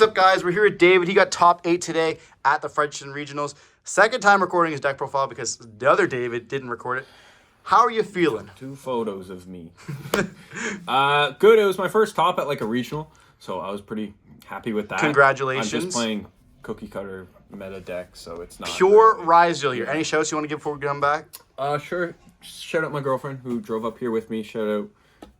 What's up, guys? We're here with David. He got top 8 today at the Fredericton Regionals. Second time recording his deck profile because the other David didn't record it. How are you feeling? 2 photos of me. Good. It was my first top at like a regional, so I was pretty happy with that. Congratulations. I'm just playing cookie cutter meta deck, so it's not pure really... Ryzeal here. Any shouts you want to give before we come back? Sure. Shout out my girlfriend who drove up here with me. Shout out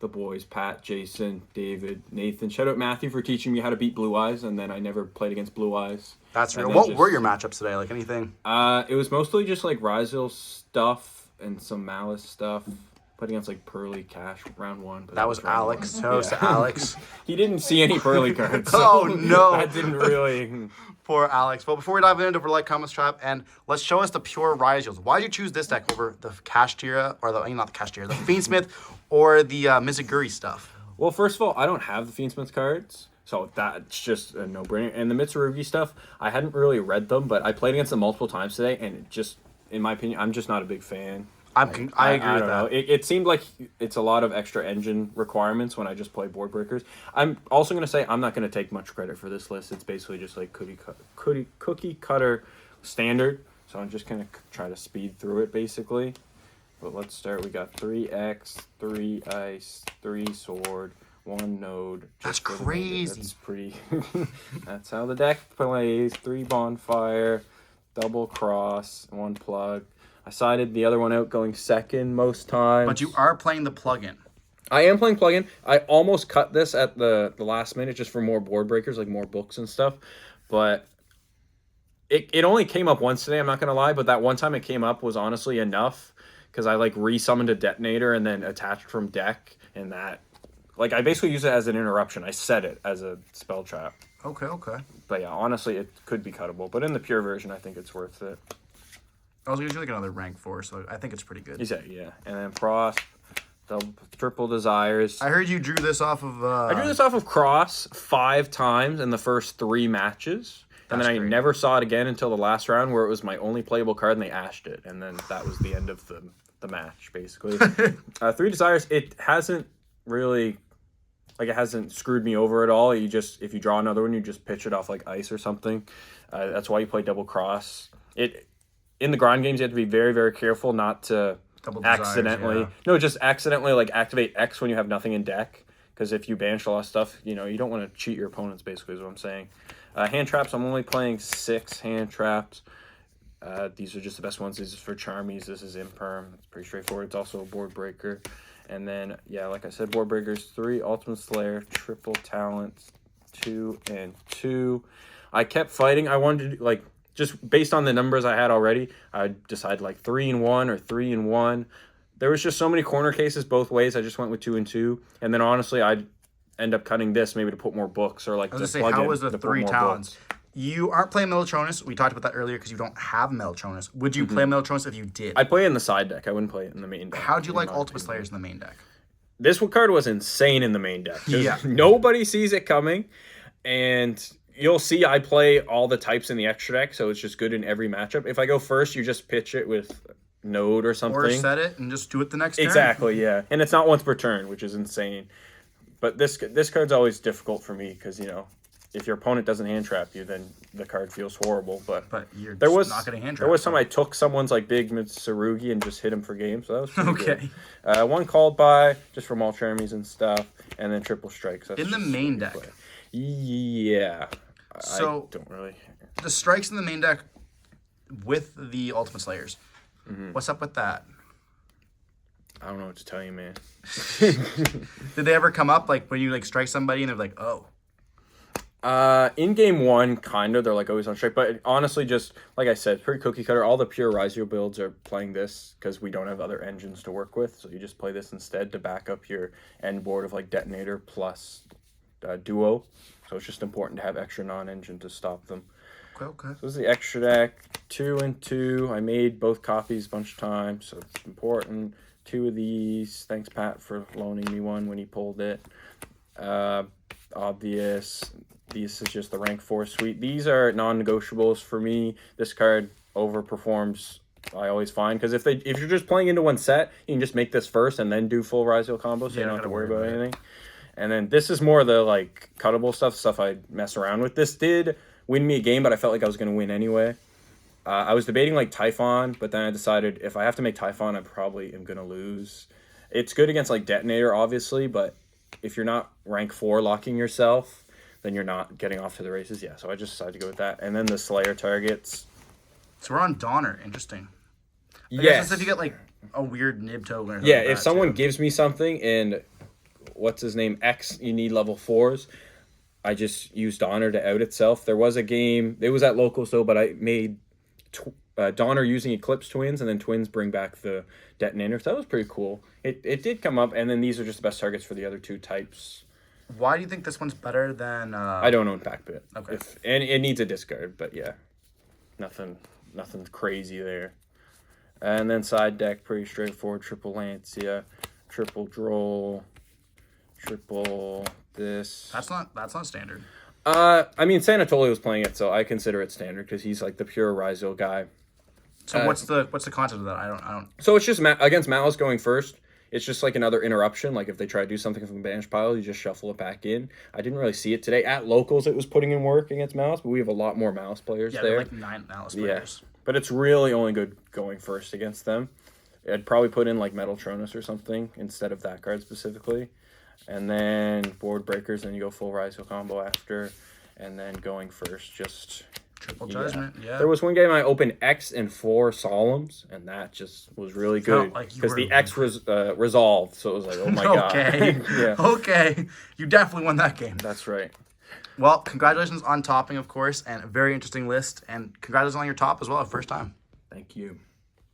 the boys, Pat, Jason, David, Nathan. Shout out Matthew for teaching me how to beat Blue Eyes, and then I never played against Blue Eyes. That's real. What were your matchups today? Like anything? It was mostly just like Ryzeal stuff and some Malice stuff. Played against like Pearly Cash round 1. But that was Alex. Toast to Alex. He didn't see any Pearly cards. So oh no! That didn't really. Poor Alex. Well, before we dive into like, comments, trap, and let's show us the pure Ryzeals. Why did you choose this deck over the Kashtira, or the not the Kashtira, the Fiendsmith, or the Mizuguri stuff? Well, first of all, I don't have the Fiendsmith cards, so that's just a no-brainer. And the Mitsurugi stuff, I hadn't really read them, but I played against them multiple times today, and it just, in my opinion, I'm just not a big fan. I agree with that. It seemed like it's a lot of extra engine requirements when I just play board breakers. I'm also going to say I'm not going to take much credit for this list. It's basically just like cookie cutter standard. So I'm just going to try to speed through it basically. But let's start. We got 3X, 3 Ice, 3 Sword, 1 Node. That's crazy. That's pretty... That's how the deck plays. 3 Bonfire, double Cross, 1 Plug. I sided the other one out going second most times. But you are playing the plugin. I am playing plugin. I almost cut this at the last minute just for more board breakers, like more books and stuff. But it only came up once today, I'm not going to lie. But that one time it came up was honestly enough. Because I like resummoned a detonator and then attached from deck. And that, like I basically use it as an interruption. I set it as a spell trap. Okay. But yeah, honestly, it could be cuttable. But in the pure version, I think it's worth it. I was going to do like another rank 4, so I think it's pretty good. Yeah. And then Frost, triple Desires. I heard you drew this off of... I drew this off of Cross 5 times in the first 3 matches. And then I never saw it again until the last round where it was my only playable card and they ashed it. And then that was the end of the match, basically. 3 Desires, it hasn't really... Like, it hasn't screwed me over at all. You just... If you draw another one, you just pitch it off like Ice or something. That's why you play Double Cross. In the grind games, you have to be very, very careful not to accidentally... just accidentally, like, activate X when you have nothing in deck. Because if you banish a lot of stuff, you don't want to cheat your opponents, basically, is what I'm saying. Hand traps, I'm only playing 6 hand traps. These are just the best ones. This is for Charmies. This is Imperm. It's pretty straightforward. It's also a board breaker. And then, yeah, like I said, board breakers, 3 Ultimate Slayer, triple Talents, 2 and 2. I kept fighting. I wanted to, like... Just based on the numbers I had already, I decided like 3 and 1 or 3 and 1. There was just so many corner cases both ways. I just went with 2 and 2. And then honestly, I'd end up cutting this maybe to put more books or like. I was going to say, how was the 3 talents? You aren't playing Melotronus. We talked about that earlier because you don't have Melotronus. Would you play Melotronus if you did? I'd play it in the side deck. I wouldn't play it in the main deck. How'd you like Ultimate Slayers in the main deck? This card was insane in the main deck. Yeah. Nobody sees it coming. And you'll see I play all the types in the extra deck, so it's just good in every matchup. If I go first, you just pitch it with Node or something. Or set it and just do it the next turn. Exactly, yeah. And it's not once per turn, which is insane. But this card's always difficult for me because, if your opponent doesn't hand trap you, then the card feels horrible. But you're not going to hand trap. There was some I took someone's like big Mitsurugi and just hit him for game, so that was pretty okay. Good. 1 called by, just from all Charmies and stuff, and then triple strikes. So in the main deck. Yeah. So I don't really. The strikes in the main deck with the Ultimate Slayers. What's up with that? I don't know what to tell you, man. Did they ever come up like when you like strike somebody and they're like, oh? In game 1, kind of, they're like always on strike, but honestly, just like I said, pretty cookie cutter. All the pure Ryzeal builds are playing this because we don't have other engines to work with, so you just play this instead to back up your end board of like Detonator plus Duo. So it's just important to have extra non-engine to stop them. Okay. So this is the extra deck. 2 and 2. I made both copies a bunch of times, so it's important. 2 of these. Thanks, Pat, for loaning me one when he pulled it. Obvious. This is just the rank 4 suite. These are non-negotiables for me. This card overperforms, I always find. Because if you're just playing into one set, you can just make this first and then do full Ryzeal combos, so you don't have to worry about anything. And then this is more of the like cuttable stuff I mess around with. This did win me a game, but I felt like I was going to win anyway. I was debating like Typhon, but then I decided if I have to make Typhon, I probably am going to lose. It's good against like Detonator, obviously, but if you're not rank 4 locking yourself, then you're not getting off to the races. Yeah, so I just decided to go with that. And then the Slayer targets. So we're on Donner. Interesting. Yes. If you get like a weird nib token or something. Yeah, like if that, someone too. gives me something and what's his name, X, you need level 4s, I just used Donner to out itself. There was a game, it was at locals though, but I made Donner using Eclipse Twins, and then Twins bring back the Detonator. So that was pretty cool. It did come up, and then these are just the best targets for the other 2 types. Why do you think this one's better than... I don't own Pack Pit. Okay. And it needs a discard, but yeah. Nothing crazy there. And then side deck, pretty straightforward. Triple Lancia, triple Droll, triple this. That's not standard. I mean, Sanatoli was playing it, so I consider it standard because he's like the pure Ryzeal guy. So what's the concept of that? I don't. So it's just against Malice going first. It's just like another interruption. Like if they try to do something from the banish pile, you just shuffle it back in. I didn't really see it today. At locals, it was putting in work against Malice, but we have a lot more Malice players Yeah, there. they're like 9 Malice players. Yeah, but it's really only good going first against them. I'd probably put in like Metal Tronus or something instead of that card specifically. And then board breakers, then you go full Ryzeal combo after. And then going first, just... Triple Judgment, yeah. There was one game I opened X and 4 Solemns, and that just was really good. Because the X was resolved, so it was like, oh my god. Okay. Yeah. Okay. You definitely won that game. That's right. Well, congratulations on topping, of course, and a very interesting list. And congratulations on your top as well, first time. Thank you.